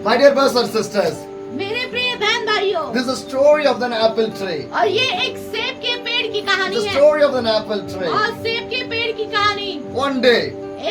My dear brothers and sisters, मेरे प्रिय बहन भाइयों, this is a story of an apple tree. और ये एक सेब के पेड़ की कहानी The है। story of an apple tree. और सेब के पेड़ की कहानी। One day,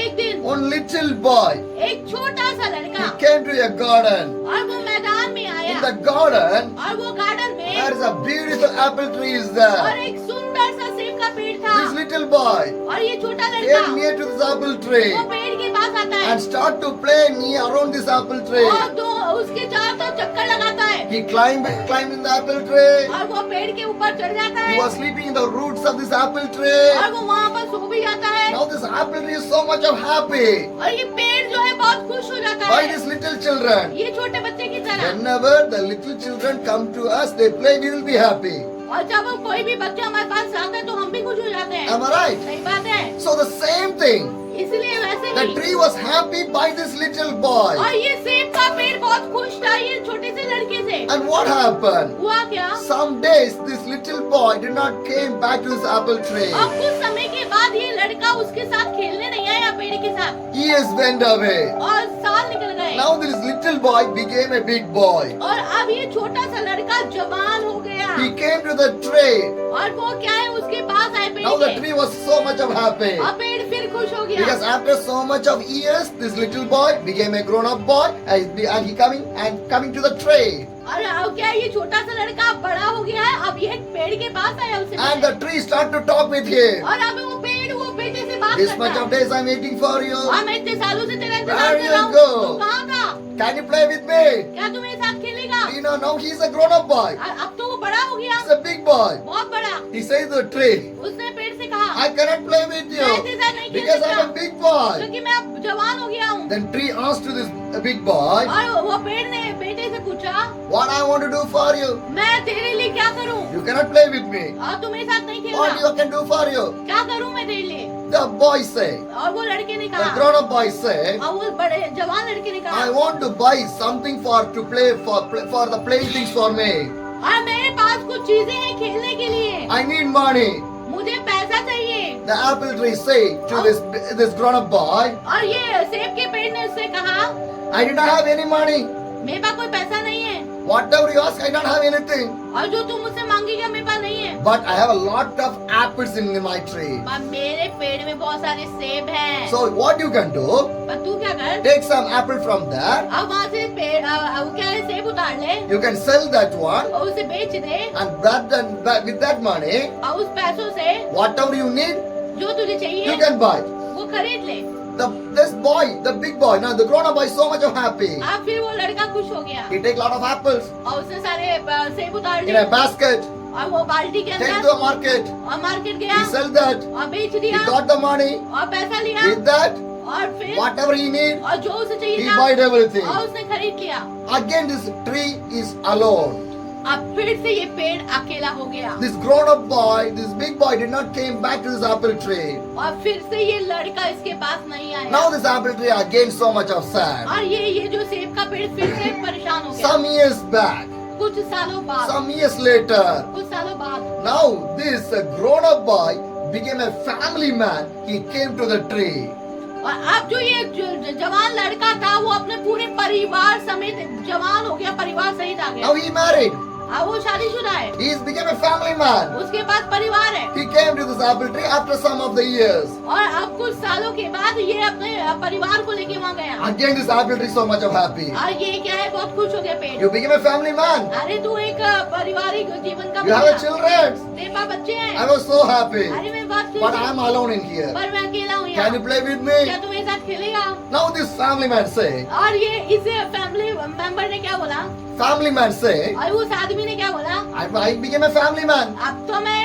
एक दिन one little boy, एक छोटा सा he लड़का came to a garden. और वो मैदान में In आया the garden, और वो गार्डन there में is a beautiful apple tree is और there. एक सुंदर सा सेब का पेड़ था। This little boy और ये छोटा लड़का came near to this apple tree वो पेड़ के पास आता है and start to play near around this apple tree. और दो उसके चारों तरफ चक्कर लगाता है He climbed in the apple tree. और वो पेड़ के ऊपर चढ़ जाता He है was sleeping in the roots of this apple tree. और वो वहाँ पर सो भी जाता है। Now this apple tree is so much of happy. और ये पेड़ जो है बहुत खुश हो जाता By है these little children. ये छोटे बच्चे की तरह। Whenever the little children come to us, they play, we will be happy. और जब वो कोई भी बच्चा हमारे पास आता है तो हम भी खुश हो जाते हैं। Am I right? सही बात है। So the same thing. इसलिए वैसे The he tree was happy by this little boy. और ये सेब का पेड़ बहुत खुश था ये छोटे से लड़के से। And what happened? हुआ क्या? Some days this little boy did not came back to this apple tree. और कुछ समय के बाद ये लड़का उसके साथ खेलने नहीं आया पेड़ के साथ Years went away. और साल निकल गए। Now this little boy became a big boy. और अब ये छोटा सा लड़का जवान हो गया He came to the tree. और वो क्या है उसके पास आए पेड़ Now the के tree was so much of happy. और पेड़ फिर खुश हो गया Because after so much of years, this little boy became a grown-up boy, and he coming to the tree. और अब क्या है, ये छोटा सा लड़का अब बड़ा हो गया है अब ये पेड़ के पास आया उसे And the tree start to talk with him. और अब वो पेड़ वो बेटे से बात This करता much है। of days I'm waiting for you. और मैं इतने सालों से तेरा इंतजार Where कर you रहा हूँ go? तू कहाँ था? Can you play with me? क्या तू मेरे साथ खेलेगा? You know, now he's a grown-up boy. और अब तो वो बड़ा हो गया He's a big boy. बहुत बड़ा। He says to the tree, उसने पेड़ से कहा I cannot play with you मैं तेरे साथ नहीं खेल because I'm a सकता big boy. क्योंकि मैं अब जवान हो गया हूँ। Then tree asked to this big boy, और वो पेड़ ने बेटे से पूछा what I want to do for you? मैं तेरे लिए क्या करूँ? You cannot play with me. और तू मेरे साथ नहीं What खेलना you can do for you? क्या करूँ मैं तेरे लिए? The boy say, और वो लड़के ने the कहा grown-up boy say, और वो बड़े जवान लड़के ने कहा I want to buy something for the playing things for me. और मेरे पास कुछ चीजें हैं खेलने के लिए I need money. मुझे पैसा चाहिए। The apple tree say to this grown-up boy, और ये सेब के पेड़ ने उससे कहा I do not have any money. मेरे पास कोई पैसा नहीं है Whatever you ask, I don't have anything. और जो तू मुझसे मांगेगा मेरे पास नहीं है But I have a lot of apples in my tree. पर मेरे पेड़ में बहुत सारे सेब हैं। So what you can do? पर तू क्या कर Take some apple from there. अब वहाँ से पेड़ वो क्या है सेब उतार ले You can sell that one, और उसे बेच दे with that money, और उस पैसों से whatever you need, जो तुझे you चाहिए can buy. वो खरीद ले। This boy, the big boy, now the grown-up boy is so much of happy. अब फिर वो लड़का खुश हो गया He take lot of apples और उसने सारे सेब उतार in लिए a basket, और वो बाल्टी के take to अंदर a market. और मार्केट गया He sell that. और बेच He दिया got the money. और पैसा लिया With that, और फिर whatever he need, और जो उसे he चाहिए था buy everything. और उसने खरीद लिया। Again, this tree is alone. अब फिर से ये पेड़ अकेला हो गया This grown-up boy, this big boy, did not came back to this apple tree. और फिर से ये लड़का इसके पास नहीं आया Now this apple tree again so much of sad. और ये जो सेब का पेड़ फिर से परेशान हो गया। Some years back, कुछ सालों बाद some years later, कुछ सालों बाद now this grown-up boy became a family man. He came to the tree. और अब जो ये जवान लड़का था वो अपने पूरे परिवार समेत जवान हो गया परिवार सहित आ Now गया। he married. अब वो शादीशुदा है He became a family man. उसके पास परिवार है He came to this apple tree after some of the years. और अब कुछ सालों के बाद ये अपने परिवार को लेके वहाँ गया Again this apple tree so much of happy. और ये क्या है बहुत खुश हो गया पेड़। You became a family man. अरे तू एक पारिवारिक जीवन का You have बच्चा। a children. तेरे पास बच्चे हैं। I was so happy. अरे मैं बात But I am alone in here. पर मैं अकेला हूँ Can यहाँ। you play with me? क्या तू मेरे साथ खेलेगा? Now this family man say, और ये इस फैमिली मेंबर ने क्या बोला family man say, और उस आदमी ने क्या बोला I became a family man. अब तो मैं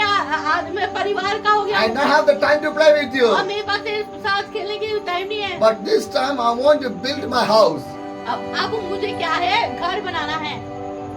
परिवार का हो गया I हूँ। don't have the time to play with you. और मेरे पास तेरे साथ खेलने के लिए टाइम नहीं है। But this time I want to build my house. अब मुझे क्या है घर बनाना है।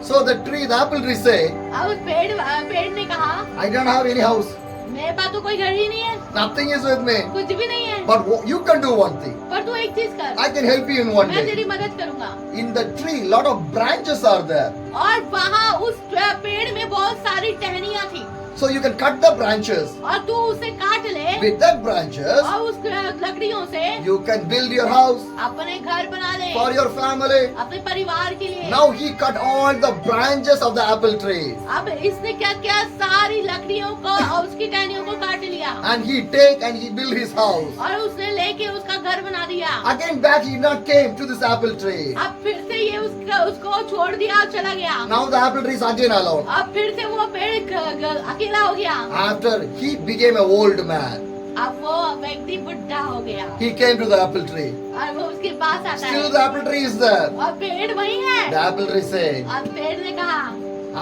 So the apple tree say, अब उस पेड़ ने कहा I don't have any house. मेरे पास तो कोई घर ही नहीं है Nothing is with me. कुछ भी नहीं है But you can do one thing. पर तू एक चीज कर I can help you in one मैं day. तेरी मदद करूंगा। In the tree, lot of branches are there. और वहाँ उस पेड़ में बहुत सारी टहनियाँ थी। So you can cut the branches. और तू उसे काट ले With that branches, और उस लकड़ियों से you can build your house अपने घर बना ले, for your family. अपने परिवार के लिए। Now he cut all the branches of the apple tree. अब इसने क्या किया, सारी लकड़ियों को और उसकी टहनियों को काट लिया And he take and he build his house. और उसने लेके उसका घर बना दिया। Again back he not came to this apple tree. अब फिर से ये उसको छोड़ दिया और चला गया। Now the apple tree is again alone. अब फिर से वो पेड़ अकेला हो गया। After he became an old man, अब वो व्यक्ति बुढ़ा हो गया he came to the apple tree. और वो उसके पास आता Still है the apple tree is there. और पेड़ वही है। The apple tree said, अब पेड़ ने कहा,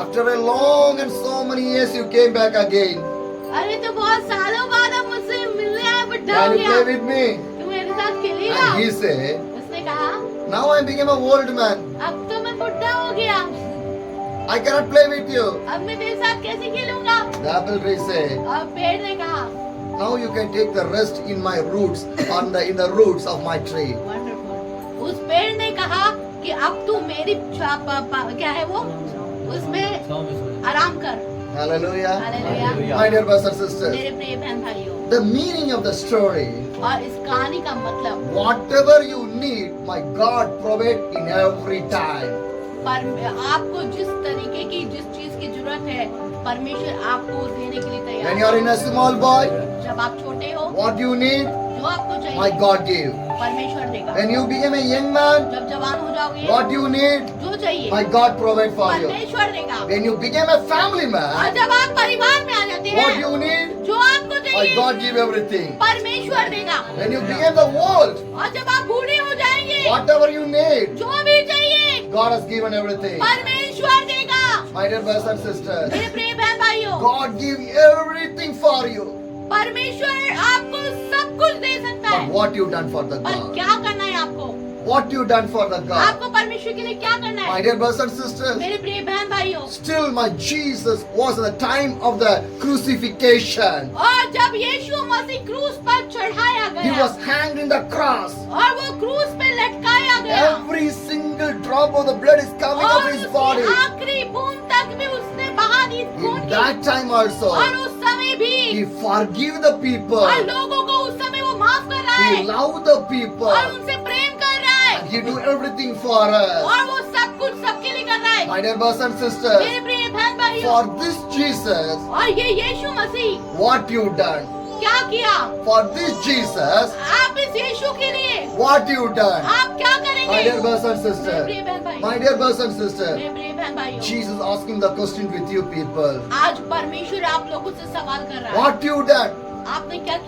after a long and so many years you came back again. अरे तो बहुत सालों बाद अब मुझसे मिलने आया, बुढ़ा हो Can you गया, play with me? तू मेरे साथ खेलेगा? And he said, उसने कहा, now I became an old man. अब तो मैं बुढ़ा हो गया, I cannot play with you. अब मैं तेरे साथ कैसे खेलूंगा? The apple tree said, अब पेड़ ने कहा, now you can take the rest in my roots, in the roots of my tree. Wonderful. उस पेड़ ने कहा कि अब तू मेरी क्या है वो, उसमें आराम कर। Hallelujah. Hallelujah. My dear brothers and sisters, मेरे प्रिय बहन भाइयों, the meaning of the story, और इस कहानी का मतलब, whatever you need, my God provide in every time. पर आपको जिस तरीके की जिस चीज की जरूरत है, परमेश्वर आपको देने के लिए When तैयार you are है। in a small boy, जब आप छोटे हो, what you need, जो आपको my चाहिए God gave. परमेश्वर देगा। When you become a young man, जब जवान हो जाओगे, what you need, जो चाहिए my God provide for you. परमेश्वर देगा। When you become a family और man, जब आप परिवार में आ जाते what हैं, you need, जो आपको my चाहिए God give everything. परमेश्वर देगा। When you become the old, और जब आप बूढ़े हो जाएंगे, whatever you need, जो भी चाहिए God has given everything. परमेश्वर देगा। My dear brothers and sisters, मेरे प्रिय बहन भाइयों, God give everything for you. परमेश्वर आपको सब कुछ दे सकता But है, what you done for the पर God? क्या करना है आपको? What you done for the God? आपको परमेश्वर के लिए क्या करना My है? dear brothers and sisters, मेरे प्रिय बहन भाइयों, still my Jesus was at the time of the crucifixion. और जब यीशु मसीह क्रूस पर चढ़ाया He गया was hanged in the cross. और वो क्रूस पे लटकाया गया, Every single drop of the blood is coming और of his उसकी body. आखिरी बूंद तक भी उसने बहा दी खून In की, that time also, और उस समय भी, he forgive the people. और लोगों को उस समय वो माफ कर रहा He है love the people. और उनसे प्रेम कर रहा है, And he do everything for us. और वो सब कुछ सबके लिए कर रहा है। My dear brothers and sisters, मेरे प्रिय बहन भाइयों, for this Jesus, और ये यीशु मसीह what you done? क्या किया? For this Jesus, आप इस यीशु के लिए what you done? आप क्या My करेंगे? dear brothers and मेरे sisters, प्रिय बहन भाई, my dear brothers and sisters, मेरे प्रिय बहन भाइयों, Jesus asking the question with you people. आज परमेश्वर आप लोगों से सवाल कर रहा है, What you done? आपने क्या